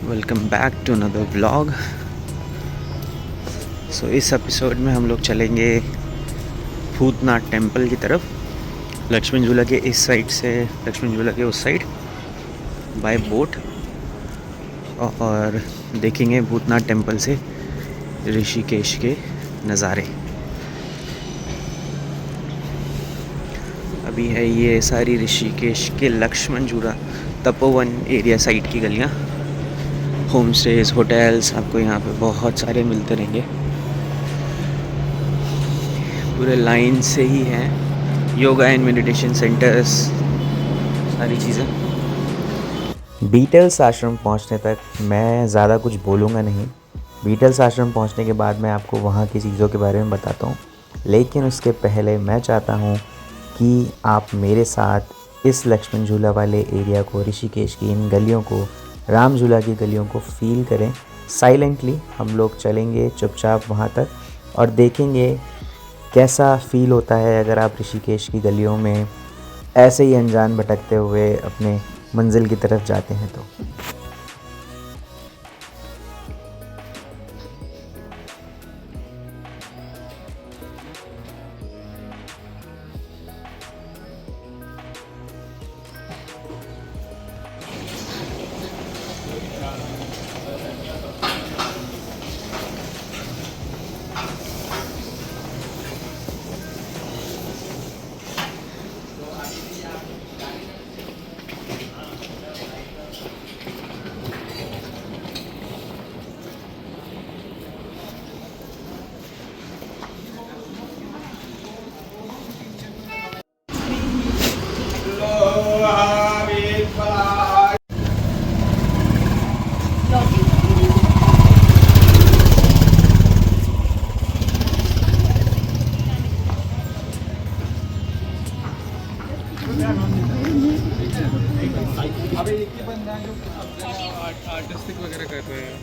Welcome back to another vlog. So इस episode में हम लोग चलेंगे भूतनाथ टेम्पल की तरफ, लक्ष्मण झूला के इस साइड से लक्ष्मण झूला के उस साइड बाय बोट, और देखेंगे भूतनाथ टेम्पल से ऋषिकेश के नज़ारे। अभी है ये सारी ऋषिकेश के लक्ष्मण झूला तपोवन एरिया साइड की गलियाँ। होम स्टेज, होटल्स आपको यहाँ पे बहुत सारे मिलते रहेंगे, पूरे लाइन से ही हैं। योगा एंड मेडिटेशन सेंटर्स, सारी चीज़ें। बीटल्स आश्रम पहुँचने तक मैं ज़्यादा कुछ बोलूँगा नहीं। बीटल्स आश्रम पहुँचने के बाद मैं आपको वहाँ की चीज़ों के बारे में बताता हूँ, लेकिन उसके पहले मैं चाहता हूँ कि आप मेरे साथ इस लक्ष्मण झूला वाले एरिया को, ऋषिकेश की इन गलियों को, राम झूला की गलियों को फ़ील करें। साइलेंटली हम लोग चलेंगे चुपचाप वहाँ तक और देखेंगे कैसा फ़ील होता है अगर आप ऋषिकेश की गलियों में ऐसे ही अनजान भटकते हुए अपने मंजिल की तरफ जाते हैं तो। अबे एक ही बंदा है जो आर्टिस्टिक वगैरह कर रहे हैं।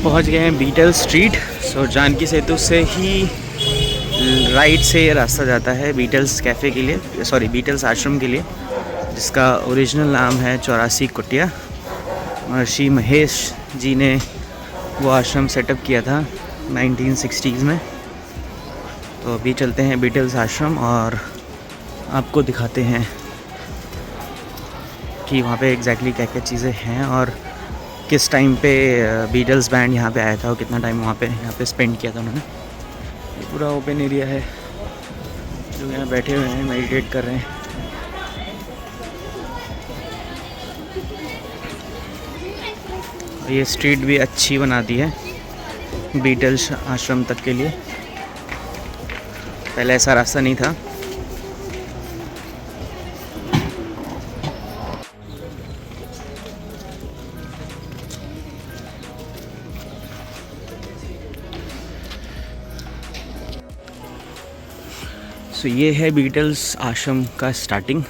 पहुंच गए हैं बीटल स्ट्रीट। सो जानकी सेतु से ही राइट से रास्ता जाता है बीटल्स कैफ़े के लिए, सॉरी बीटल्स आश्रम के लिए, जिसका ओरिजिनल नाम है 84 कुटिया। महर्षि महेश जी ने वो आश्रम सेटअप किया था 1960s में। तो अभी चलते हैं बीटल्स आश्रम और आपको दिखाते हैं कि वहाँ पे एग्जैक्टली क्या क्या चीज़ें हैं और किस टाइम पे बीटल्स बैंड यहाँ पे आया था और कितना टाइम वहाँ पे स्पेंड किया था उन्होंने। ये पूरा ओपन एरिया है, लोग यहाँ बैठे हुए हैं, मेडिटेट कर रहे हैं। ये स्ट्रीट भी अच्छी बना दी है बीटल्स आश्रम तक के लिए, पहले ऐसा रास्ता नहीं था। सो ये है बीटल्स आश्रम का स्टार्टिंग।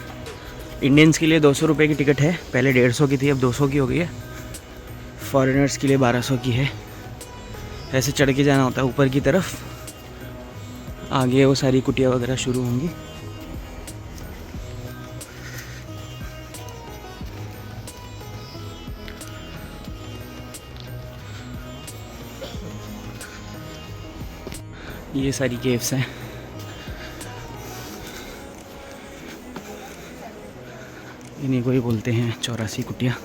इंडियंस के लिए 200 रुपये की टिकट है, पहले 150 की थी, अब 200 की हो गई है। फॉरेनर्स के लिए 1200 की है। ऐसे चढ़ के जाना होता है ऊपर की तरफ, आगे वो सारी कुटिया वगैरह शुरू होंगी। ये सारी केव्स हैं। इन्हीं को ही बोलते हैं 84 कुटिया।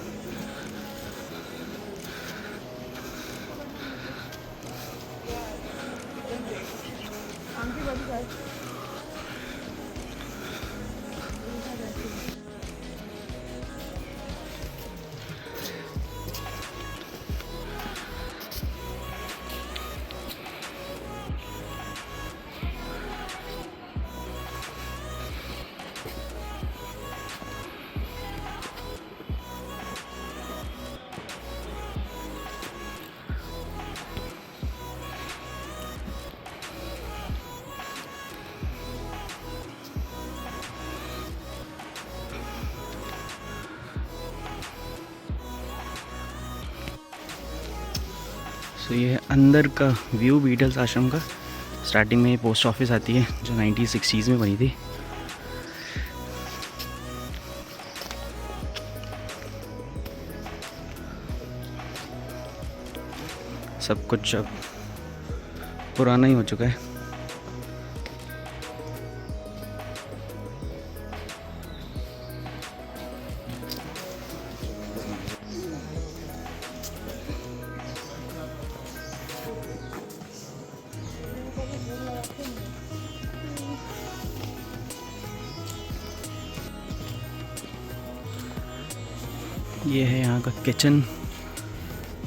तो ये अंदर का व्यू बीटल्स आश्रम का। स्टार्टिंग में ये पोस्ट ऑफिस आती है जो 1960s में बनी थी। सब कुछ अब पुराना ही हो चुका है। ये है यहाँ का किचन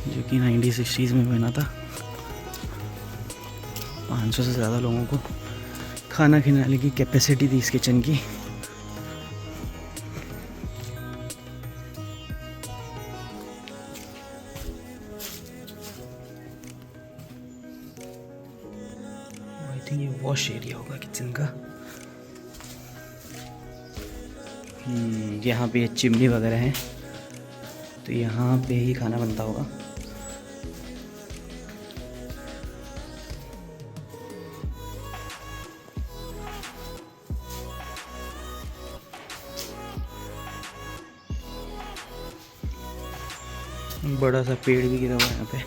जो कि 1960s में बना था। 500 से ज़्यादा लोगों को खाना खिलाने की कैपेसिटी थी इस किचन की। आई थिंक ये वॉश एरिया होगा किचन का। यहाँ पे चिमनी वगैरह है तो यहाँ पे ही खाना बनता होगा। बड़ा सा पेड़ भी गिरा हुआ है यहाँ पे।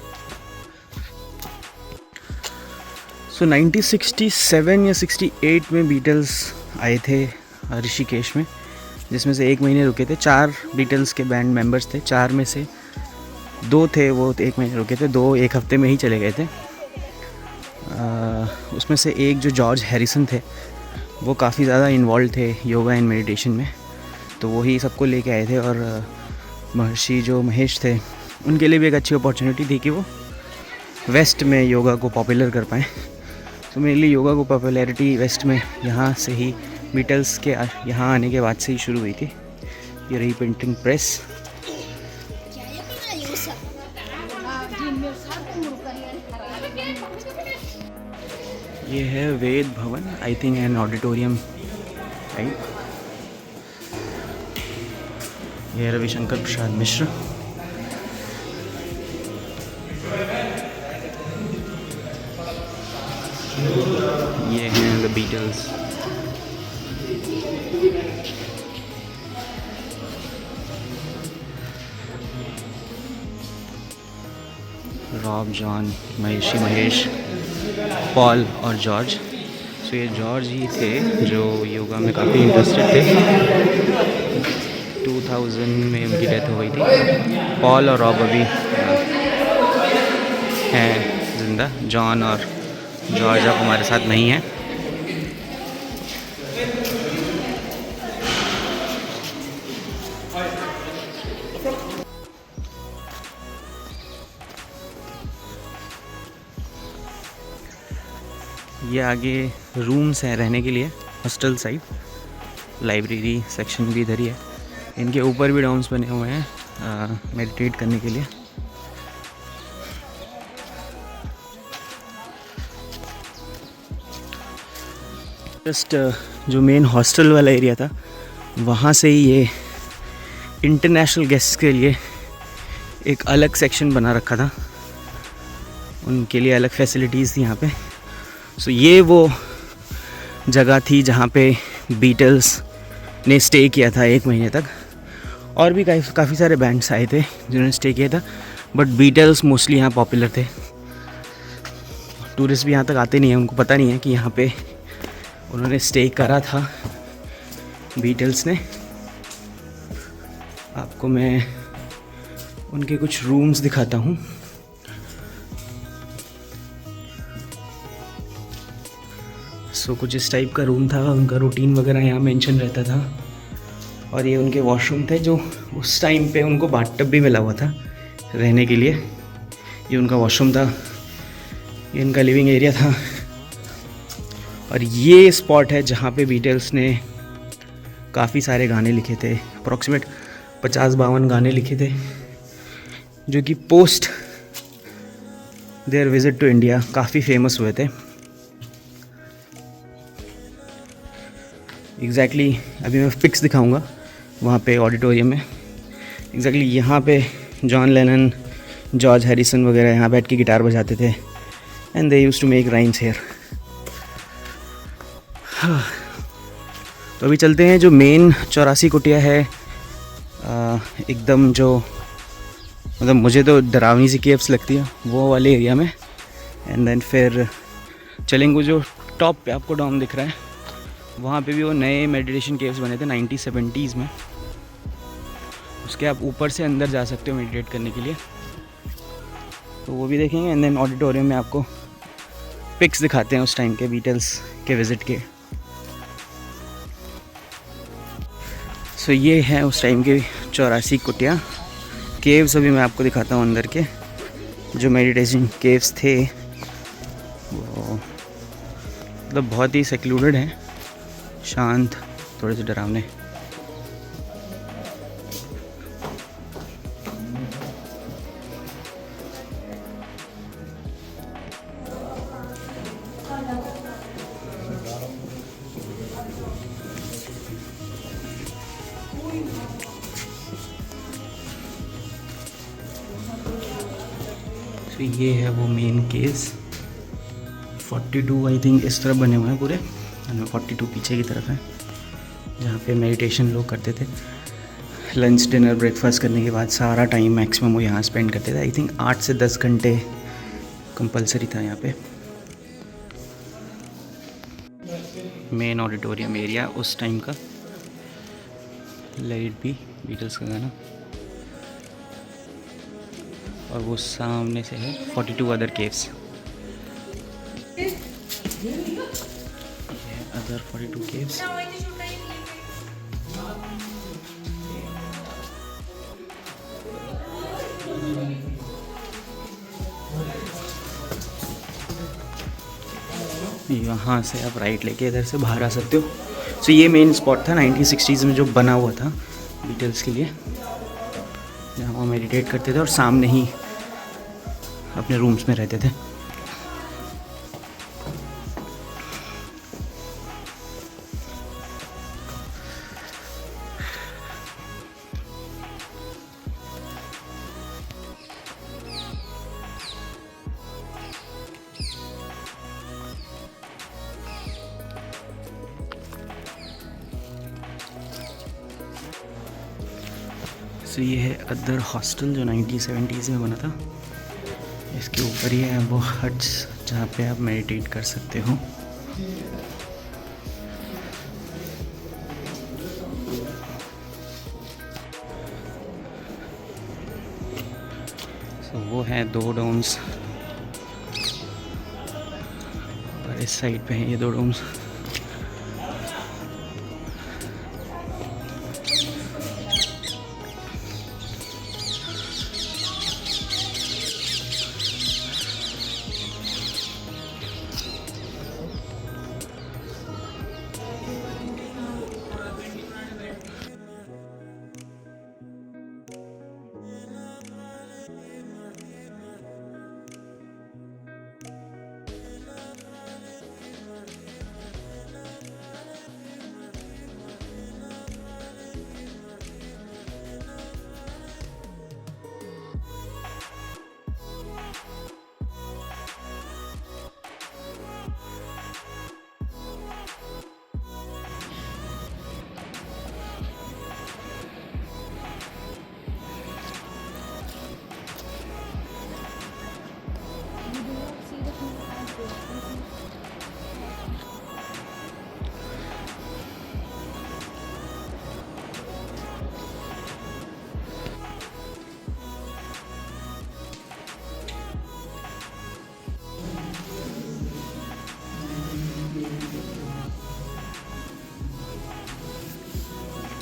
सो 1967 या 68 में बीटल्स आए थे ऋषिकेश में, जिसमें से 1 महीने रुके थे। 4 बीटल्स के बैंड मेंबर्स थे, 4 में से 2 थे वो 1 महीने रुके थे, 2 1 हफ्ते में ही चले गए थे। उसमें से एक जो जॉर्ज हैरिसन थे वो काफ़ी ज़्यादा इन्वॉल्व थे योगा एंड मेडिटेशन में, तो वही सबको लेके आए थे। और महर्षि जो महेश थे उनके लिए भी एक अच्छी अपॉर्चुनिटी थी कि वो वेस्ट में योगा को पॉपुलर कर पाएँ। तो मेरे लिए योगा को पॉपुलैरिटी वेस्ट में यहाँ से ही बीटल्स के यहाँ आने के बाद से ही शुरू हुई थी। ये रही प्रिंटिंग प्रेस। ये है Ved Bhavan, I think an auditorium, right. ये रविशंकर प्रसाद मिश्र। ये हैं the Beatles. Rob, John, Mahesh, Paul और जॉर्ज। सो ये जॉर्ज ही थे जो योगा में काफ़ी इंटरेस्टेड थे। 2000 में उनकी डेथ हो गई थी। पॉल और रॉब अभी हैं जिंदा। जॉन और जॉर्ज अब हमारे साथ नहीं हैं। ये आगे रूम्स हैं रहने के लिए, हॉस्टल साइड। लाइब्रेरी सेक्शन भी इधर ही है। इनके ऊपर भी डॉम्स बने हुए हैं मेडिटेट करने के लिए। जस्ट जो मेन हॉस्टल वाला एरिया था वहाँ से ही ये इंटरनेशनल गेस्ट्स के लिए एक अलग सेक्शन बना रखा था। उनके लिए अलग फैसिलिटीज़ थी यहाँ पे। सो ये वो जगह थी जहाँ पे बीटल्स ने स्टे किया था 1 महीने तक। और भी काफ़ी सारे बैंड्स आए थे जिन्होंने स्टे किया था, बट बीटल्स मोस्टली यहाँ पॉपुलर थे। टूरिस्ट भी यहाँ तक आते नहीं हैं, उनको पता नहीं है कि यहाँ पे उन्होंने स्टे करा था बीटल्स ने। आपको मैं उनके कुछ रूम्स दिखाता हूँ। सो कुछ इस टाइप का रूम था। उनका रूटीन वगैरह यहाँ मेंशन रहता था। और ये उनके वॉशरूम थे जो उस टाइम पे उनको बाथटब भी मिला हुआ था रहने के लिए। ये उनका वॉशरूम था, ये इनका लिविंग एरिया था। और ये स्पॉट है जहाँ पे बीटल्स ने काफ़ी सारे गाने लिखे थे। अप्रॉक्सीमेट 50-52 गाने लिखे थे जो कि post their visit to India काफ़ी फेमस हुए थे। एग्जैक्टली अभी मैं पिक्स दिखाऊंगा वहाँ पे ऑडिटोरियम में। एग्जैक्टली यहाँ पे जॉन लेनन, जॉर्ज हैरिसन वगैरह यहाँ बैठ के गिटार बजाते थे and they used to make rhymes here. तो अभी चलते हैं जो मेन 84 कुटिया है, एकदम जो मतलब मुझे तो डरावनी सी केव्स लगती है वो वाले एरिया में। एंड देन फिर चलेंगे जो टॉप पे आपको डॉम दिख रहा है, वहाँ पे भी वो नए मेडिटेशन केव्स बने थे 1970s में। उसके आप ऊपर से अंदर जा सकते हो मेडिटेट करने के लिए, तो वो भी देखेंगे। एंड देन ऑडिटोरियम में आपको पिक्स दिखाते हैं उस टाइम के बीटल्स के विज़िट के। सो ये है उस टाइम के 84 कुटिया केव्स। अभी मैं आपको दिखाता हूँ अंदर के जो मेडिटेशन केव्स थे। वो मतलब बहुत ही सेक्लूडेड हैं, शांत, थोड़े से डरावने। तो ये है वो मेन केस। 42 आई थिंक इस तरफ बने हुए हैं पूरे, 42 पीछे की तरफ है जहाँ पे मेडिटेशन लोग करते थे। लंच, डिनर, ब्रेकफास्ट करने के बाद सारा टाइम मैक्सिमम वो यहाँ स्पेंड करते थे। आई थिंक 8 से 10 घंटे कंपलसरी था यहाँ पे। मेन ऑडिटोरियम एरिया उस टाइम का। लेट इट बी बीटल्स का गाना। और वो सामने से है 42 अदर केव्स। Other 42 caves. यहाँ से आप राइट लेके इधर से बाहर आ सकते हो. सो ये मेन स्पॉट था 1960s में जो बना हुआ था बीटल्स के लिए, जहाँ वो मेडिटेट करते थे और सामने ही अपने रूम्स में रहते थे. तो ये है अदर हॉस्टल जो 1970s में बना था. इसके ऊपर ही है वो हट्स जहाँ पे आप मेडिटेट कर सकते हो. तो वो है 2 डोम्स और इस साइड पे हैं ये 2 domes.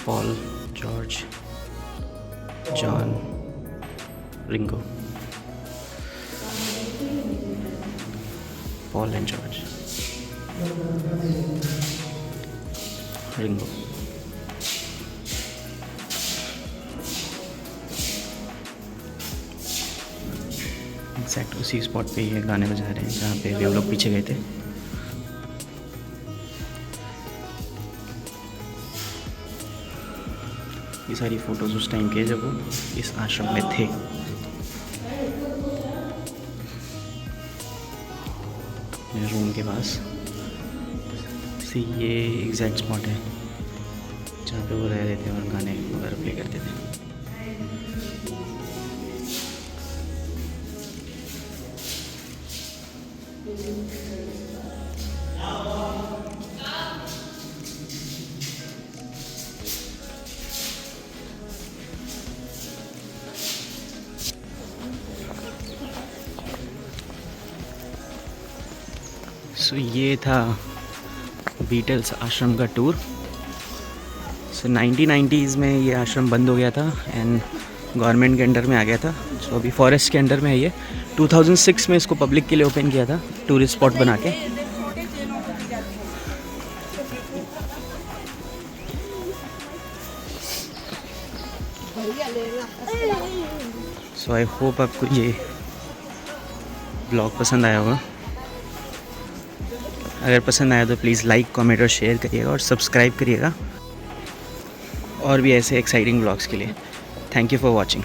Paul, George, John, Ringo. Paul and George. Ringo. Exact उसी स्पॉट पे ये गाने बजा रहे हैं जहाँ पे वे लोग पीछे गए थे. ये सारी फ़ोटोज़ उस टाइम के जब वो इस आश्रम में थे. मेरे रूम के पास से ये एग्जैक्ट स्पॉट है जहाँ पे वो रह रहे थे और गाने वगैरह प्ले करते थे. सो ये था बीटल्स आश्रम का टूर. सो 1990s में ये आश्रम बंद हो गया था एंड गवर्नमेंट के अंडर में आ गया था. सो अभी फॉरेस्ट के अंडर में है ये. 2006 में इसको पब्लिक के लिए ओपन किया था टूरिस्ट स्पॉट बना के. सो आई होप आपको ये ब्लॉग पसंद आया होगा. अगर पसंद आया तो प्लीज़ लाइक, कमेंट और शेयर करिएगा और सब्सक्राइब करिएगा और भी ऐसे एक्साइटिंग ब्लॉग्स के लिए. Thank you for watching.